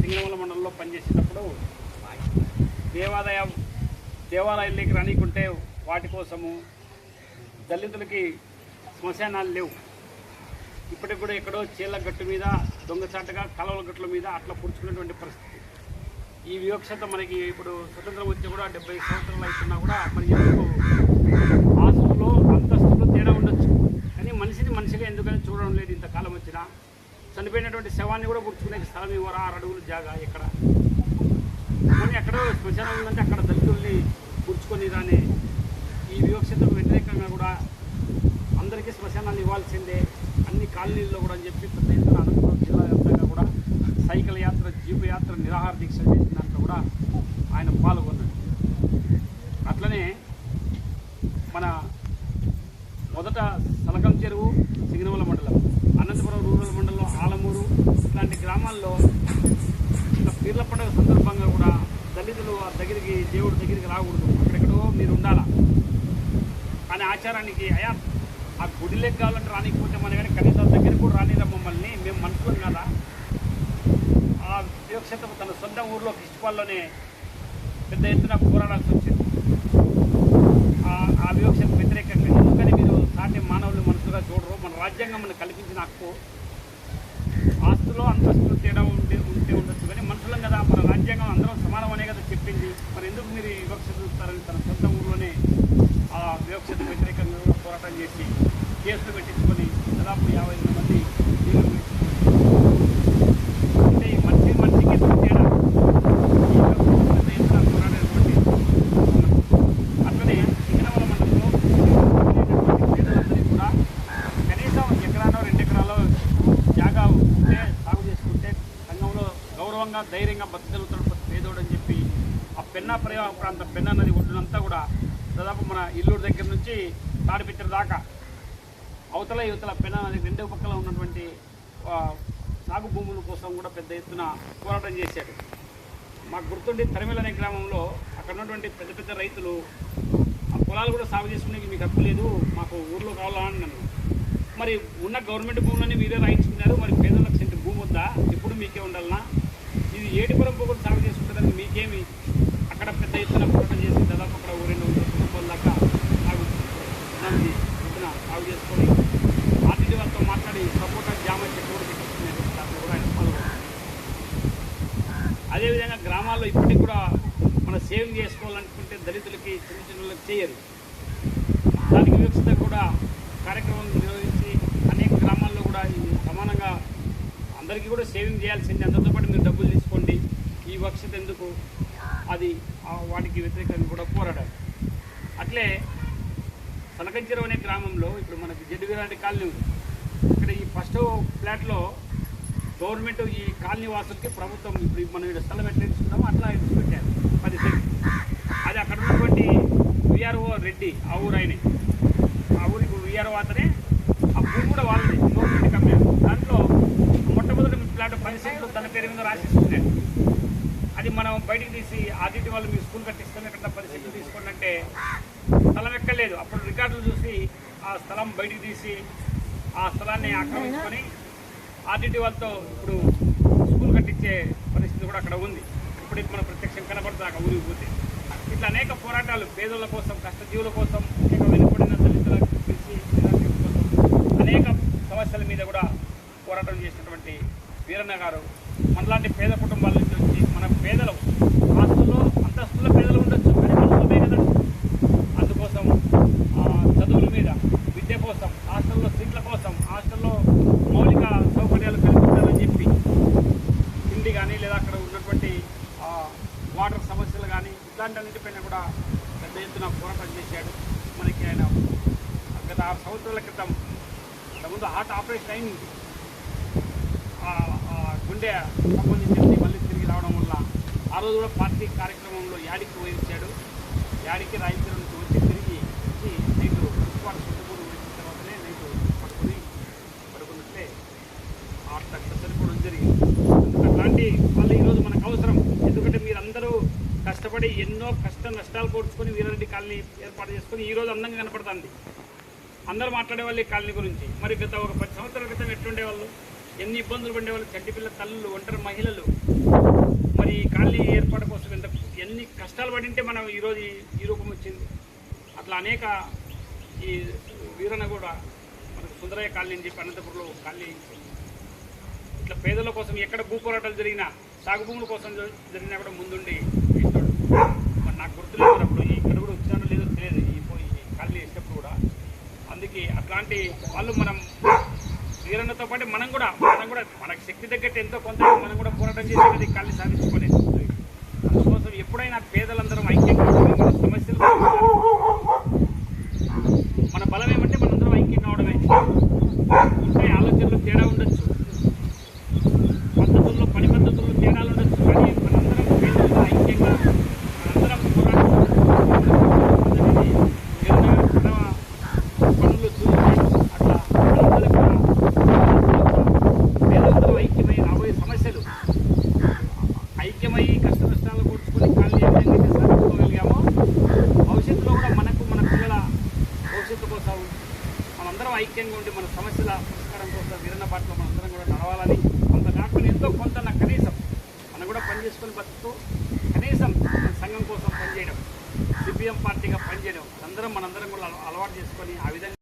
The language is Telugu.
సింగనమల మండలంలో పనిచేసేటప్పుడు దేవాలయాల్లోకి రానికుంటే వాటి కోసము దళితులకి శ్మశానాలు లేవు. ఇప్పటికి కూడా ఎక్కడో చీళ్ళ గట్టు మీద దొంగచాటుగా కాలువల గట్ల మీద అట్లా పుడుచుకునేటువంటి పరిస్థితి. ఈ వివక్షత మనకి ఇప్పుడు స్వతంత్రం వచ్చి కూడా 70 సంవత్సరాలు అవుతున్నా కూడా మరి ఎందుకు ఆస్తులో అంతస్తులో తేడా ఉండొచ్చు, కానీ మనిషిని మనిషిగా ఎందుకని చూడడం లేదు. ఇంతకాలం వచ్చినా చనిపోయినటువంటి శవాన్ని కూడా పుడుచుకునే స్థలం ఇవ్వరా, 6 అడుగులు జాగా ఎక్కడ కానీ ఎక్కడో శ్మశానం ఉందంటే అక్కడ దళితుల్ని పుడుచుకొని రాని ఈ వివక్షతకు వ్యతిరేకంగా కూడా అందరికీ శ్మశానాలు ఇవ్వాల్సిందే అన్ని కాలనీల్లో కూడా అని చెప్పి పెద్ద ఎత్తున అనంతపురం జిల్లా వ్యాప్తంగా కూడా సైకిల్ యాత్ర, జీపు యాత్ర, నిరాహార దీక్ష చేసిన దాంట్లో కూడా ఆయన పాల్గొన్నాడు. అట్లనే మన మొదట సలకం చెరువు, సింగనమల మండలం, అనంతపురం రూరల్ మండలం, ఆలమూరు ఇట్లాంటి గ్రామాల్లో పీర్ల పండుగ సందర్భంగా కూడా దళితులు ఆ దగ్గరికి, దేవుడి దగ్గరికి రాకూడదు, అక్కడెక్కడో మీరు ఉండాలా అనే ఆచారానికి అయా ఆ గుడిలోకి కావాలంటే రానికపోతే మన కానీ కనీసం దగ్గరికి కూడా రానిరా మమ్మల్ని, మేము మనుషులం కదా. ఆ వివక్షత తన సొంత ఊర్లో కిష్టిపాల్లోనే పెద్ద ఎత్తున పోరాడాల్సి వచ్చింది. ఆ వివక్షకు వ్యతిరేకంగా ఎందుకని మీరు సాటి మానవులు మనసుగా చూడరు. మన రాజ్యాంగం మనకు కల్పించిన హక్కు ఆస్తులో అంతస్తులు తేడా ఉంటే ఉండొచ్చు, కానీ మనుషులం కదా, మన రాజ్యాంగం అందరం సమానం అనే కదా చెప్పింది. మరి ఎందుకు మీరు వివక్ష చూస్తారని తన సొంత ఊర్లోనే ఆ వివక్షత వ్యతిరేకంగా పోరాటం చేసి కేసులు పెట్టించుకొని దాదాపు 50 మంది అంటే ఈ మనిషికి తేడా పోరాడేటువంటి. అట్లనే సింగనమల మండలంలో పేదలందరికీ కూడా కనీసం 1 ఎకరాలో 2 ఎకరాలో జాగా ఉంటే సాగు చేసుకుంటే సంఘంలో గౌరవంగా ధైర్యంగా బతకగలుగుతాడు పేదోడు అని చెప్పి ఆ పెన్నా పరివాహక ప్రాంతం, పెన్నా నది ఒడ్డునంతా కూడా దాదాపు మన ఇల్లూరు దగ్గర నుంచి తాడిపిచ్చర దాకా అవతల యువతల పెన్నా నది 2 పక్కల ఉన్నటువంటి సాగు భూముల కోసం కూడా పెద్ద ఎత్తున పోరాటం చేశాడు. మాకు గుర్తుండి తరిమేల అనే గ్రామంలో అక్కడ ఉన్నటువంటి పెద్ద పెద్ద రైతులు ఆ పొలాలు కూడా సాగు చేసుకునే మీకు హక్కు లేదు, మాకు ఊర్లో కావాలని నన్ను. మరి ఉన్న గవర్నమెంట్ భూములని మీరే రాయించుకున్నారు, మరి పేదలకు సెంటు భూమి వద్దా, ఎప్పుడు మీకే ఉండాలన్నా, ఇది ఏటిపురం భూములు సాగు చేసుకుంటుందని మీకేమి. అక్కడ పెద్ద ఎత్తున పోరాటం చేసి దాదాపు అక్కడ 200 కుటుంబాల దాకా సాగు చేసుకొని ఆర్టీడీ వాళ్ళతో మాట్లాడి సపోర్టా జామ చెట్టు కూడా పెట్టిస్తున్నారు. దాంట్లో కూడా ఆయన పాల్గొన్నారు. అదేవిధంగా గ్రామాల్లో ఇప్పటికి కూడా మన సేవింగ్ చేసుకోవాలనుకుంటే దళితులకి చిన్న చిన్నలకు చేయరు. దానికి వివక్షత కూడా కార్యక్రమం నిర్వహించి అనేక గ్రామాల్లో కూడా ఇది సమానంగా అందరికీ కూడా సేవింగ్ చేయాల్సింది, అందరితో పాటు మీరు డబ్బులు తీసుకోండి, ఈ వివక్షత ఎందుకు, అది వాటికి వ్యతిరేకంగా కూడా పోరాడారు. అట్లే సలకంచెరువు అనే గ్రామంలో ఇప్పుడు మనకి జడ్డువీరారెడ్డి కాలనీ ఉంది. ఇక్కడ ఈ ఫస్ట్ ఫ్లాట్లో గవర్నమెంట్ ఈ కాలనీ వాసులకి ప్రభుత్వం ఇప్పుడు మనం ఇక్కడ స్థలం ఎట్లా ఇస్తున్నామో అట్లా ఇచ్చిపెట్టారు 10 సెంట్లు. అది అక్కడ ఉన్నటువంటి విఆర్ఓ రెడ్డి ఆ ఊరు ఆయన, ఆ ఊరికి విఆర్ఓ అతనే ఆ భూమి కూడా వాళ్ళది గవర్నమెంట్ కమ్మారు. దాంట్లో మొట్టమొదటి ఫ్లాట్ 10 సెంట్లు తన పేరు మీద రాసిస్తున్నాడు. అది మనం బయటికి తీసి ఆర్టీటీ వాళ్ళు మీ స్కూల్ కట్టిస్తాం ఎక్కడ 10 సెంట్లు తీసుకోండి అంటే స్థలం ఎక్కలేదు. అప్పుడు రికార్డులు చూసి ఆ స్థలం బయటికి తీసి ఆ స్థలాన్ని ఆక్రమించుకొని ఆర్టీటీ వాళ్ళతో ఇప్పుడు స్కూల్ కట్టించే పరిస్థితి కూడా అక్కడ ఉంది. ఇప్పుడు మన ప్రత్యక్షం కనబడుతుంది అక్కడ ఊరికి పోతే. ఇట్లా అనేక పోరాటాలు పేదల కోసం, కష్టజీవుల కోసం, అనేక వెనుకబడిన దళితులకు పిలిచి కోసం అనేక సమస్యల మీద కూడా పోరాటం చేసినటువంటి వీరన్న గారు మనలాంటి పేద కుటుంబాల నుంచి వచ్చి మన పేదలు ఆస్తుల్లో అంతస్తుల్లో పేదలు ఉండొచ్చు, కానీ మనసులమే కదా. అందుకోసం చదువుల మీద, విద్య కోసం, హాస్టల్లో సీట్ల కోసం, హాస్టల్లో మౌలిక సౌకర్యాలు కల్పించాలని చెప్పి తిండి కానీ లేదా అక్కడ ఉన్నటువంటి వాటర్ సమస్యలు కానీ ఇట్లాంటిన్నిటిపైన కూడా పెద్ద ఎత్తున పోరాటం చేశాడు. మనకి ఆయన గత 6 సంవత్సరాల క్రితం ముందు హార్ట్ ఆపరేషన్ అయింది. గుండె సంబంధించింది మళ్ళీ తిరిగి రావడం వల్ల ఆ రోజు కూడా పార్టీ కార్యక్రమంలో యాడికి పోయించాడు. యాడికి రాయచూరు నుంచి వచ్చి తిరిగి వచ్చి నైటు వాడు చుట్టుకూరు వచ్చిన తర్వాతనే నైటు పడుకున్నట్లే అట్లా చనిపోవడం జరిగింది. అట్లాంటి వాళ్ళు ఈరోజు మనకు అవసరం. ఎందుకంటే మీరందరూ కష్టపడి ఎన్నో కష్ట నష్టాలు కూర్చుకొని వీరారెడ్డి కాలనీ ఏర్పాటు చేసుకొని ఈరోజు అందంగా కనపడుతుంది. అందరూ మాట్లాడేవాళ్ళు ఈ కాలనీ గురించి. మరి గత ఒక 10 సంవత్సరాల క్రితం ఎట్లుండేవాళ్ళు, ఎన్ని ఇబ్బందులు పడేవాళ్ళు, చంటి పిల్ల తల్లులు, ఒంటరి మహిళలు, కాలనీ ఏర్పాటు కోసం ఎన్ని కష్టాలు పడింటే మనం ఈరోజు ఈ రూపం వచ్చింది. అట్లా అనేక ఈ వీరన్న కూడా మనకు సుందరయ్య కాలనీ అని చెప్పి అనంతపురంలో కాలనీ, ఇట్లా పేదల కోసం ఎక్కడ భూ పోరాటాలు జరిగినా, సాగు భూముల కోసం జరిగినా కూడా ముందుండి ఇస్తాడు. మరి నాకు గుర్తులేదు అప్పుడు ఇక్కడ కూడా వచ్చానో లేదో తెలియదు ఈ కాలనీ ఇచ్చినప్పుడు కూడా. అందుకే అట్లాంటి వాళ్ళు మనం వీరన్నతో పాటు మనం కూడా మనకు శక్తి తగ్గట్టు ఎంతో కొంత మనం కూడా పోరాటం చేసేది కాలనీ సాధించుకోలేదు. అందుకోసం ఎప్పుడైనా పేదలందరం ఐక్యంగా మన సమస్యలు, మన బలం ఏమంటే మనందరం ఐక్యం కావడమే. ఉంటే ఆలోచనలు తేడా ఉండొచ్చు, పద్ధతుల్లో పని పద్ధతుల్లో తేడాలు ఉండొచ్చు, కానీ మనందరం పేదలుగా ఐక్యంగా మనందరం పనులు చూసి అట్లా పేదలందరూ ఐక్యమై రాబోయే సమస్యలు ఐక్యమై కష్ట నష్టాలు కూర్చుకొని కాలనీ ఏ విధంగా సాధించుకోగలిగామో భవిష్యత్తులో కూడా మనకు మన పిల్లల భవిష్యత్తు కోసం మనందరం ఐక్యంగా ఉండి మన సమస్యల పరిష్కారం కోసం వీరన్న పాటలో మనందరం కూడా నడవాలని, కొంత కాకుండా ఎంతో కొంత కనీసం మనం కూడా పనిచేసుకొని బతుకుతూ కనీసం సంఘం కోసం పనిచేయడం, సిపిఎం పార్టీగా పనిచేయడం మనందరం కూడా అలవాటు చేసుకొని ఆ విధంగా